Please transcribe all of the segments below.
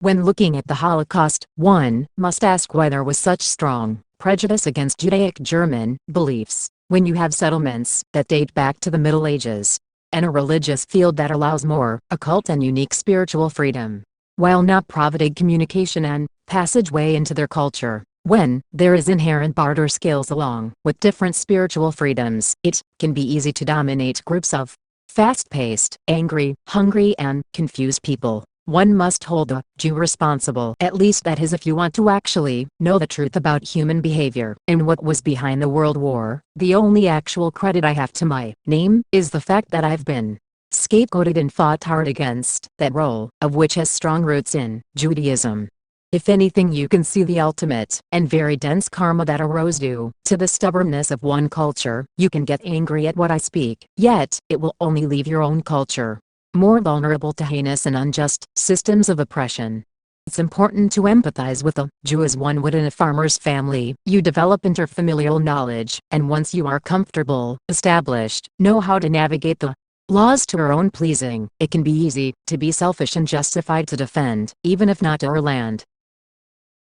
When looking at the Holocaust, one must ask why there was such strong prejudice against Judaic German beliefs, when you have settlements that date back to the Middle Ages, and a religious field that allows more occult and unique spiritual freedom, while not providing communication and passageway into their culture. When there is inherent barter skills along with different spiritual freedoms, it can be easy to dominate groups of fast-paced, angry, hungry and confused people. One must hold the Jew responsible. At least that is if you want to actually know the truth about human behavior and what was behind the World War. The only actual credit I have to my name is the fact that I've been scapegoated and fought hard against that role, of which has strong roots in Judaism. If anything, you can see the ultimate and very dense karma that arose due to the stubbornness of one culture. You can get angry at what I speak, yet it will only leave your own culture more vulnerable to heinous and unjust systems of oppression. It's important to empathize with a Jew as one would in a farmer's family. You develop interfamilial knowledge, and once you are comfortable, established, know how to navigate the laws to our own pleasing, it can be easy to be selfish and justified to defend, even if not our land.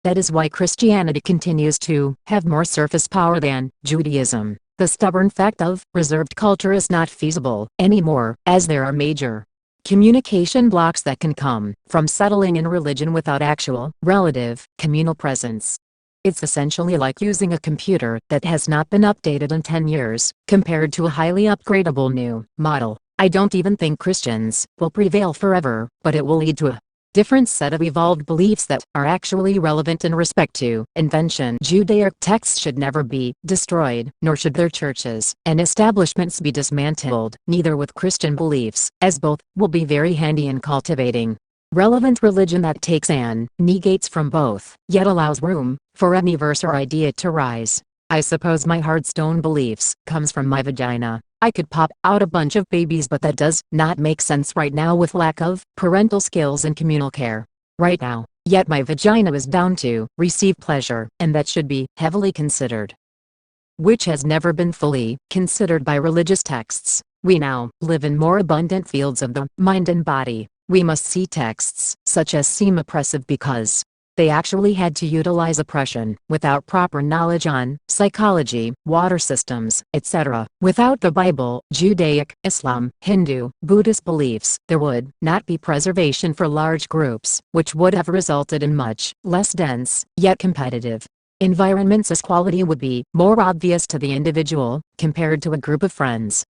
That is why Christianity continues to have more surface power than Judaism. The stubborn fact of reserved culture is not feasible anymore, as there are major communication blocks that can come from settling in religion without actual, relative, communal presence. It's essentially like using a computer that has not been updated in 10 years, compared to a highly upgradable new model. I don't even think Christians will prevail forever, but it will lead to a different set of evolved beliefs that are actually relevant in respect to invention. Judaic texts should never be destroyed, nor should their churches and establishments be dismantled, neither with Christian beliefs, as both will be very handy in cultivating relevant religion that takes and negates from both, yet allows room for any verse or idea to rise. I suppose my hard stone beliefs comes from my vagina. I could pop out a bunch of babies, but that does not make sense right now with lack of parental skills and communal care. Right now, yet my vagina is bound to receive pleasure, and that should be heavily considered, which has never been fully considered by religious texts. We now live in more abundant fields of the mind and body. We must see texts such as seem oppressive because they actually had to utilize oppression without proper knowledge on psychology, water systems, etc. Without the Bible, Judaic, Islam, Hindu, Buddhist beliefs, there would not be preservation for large groups, which would have resulted in much less dense, yet competitive environments, as quality would be more obvious to the individual, compared to a group of friends.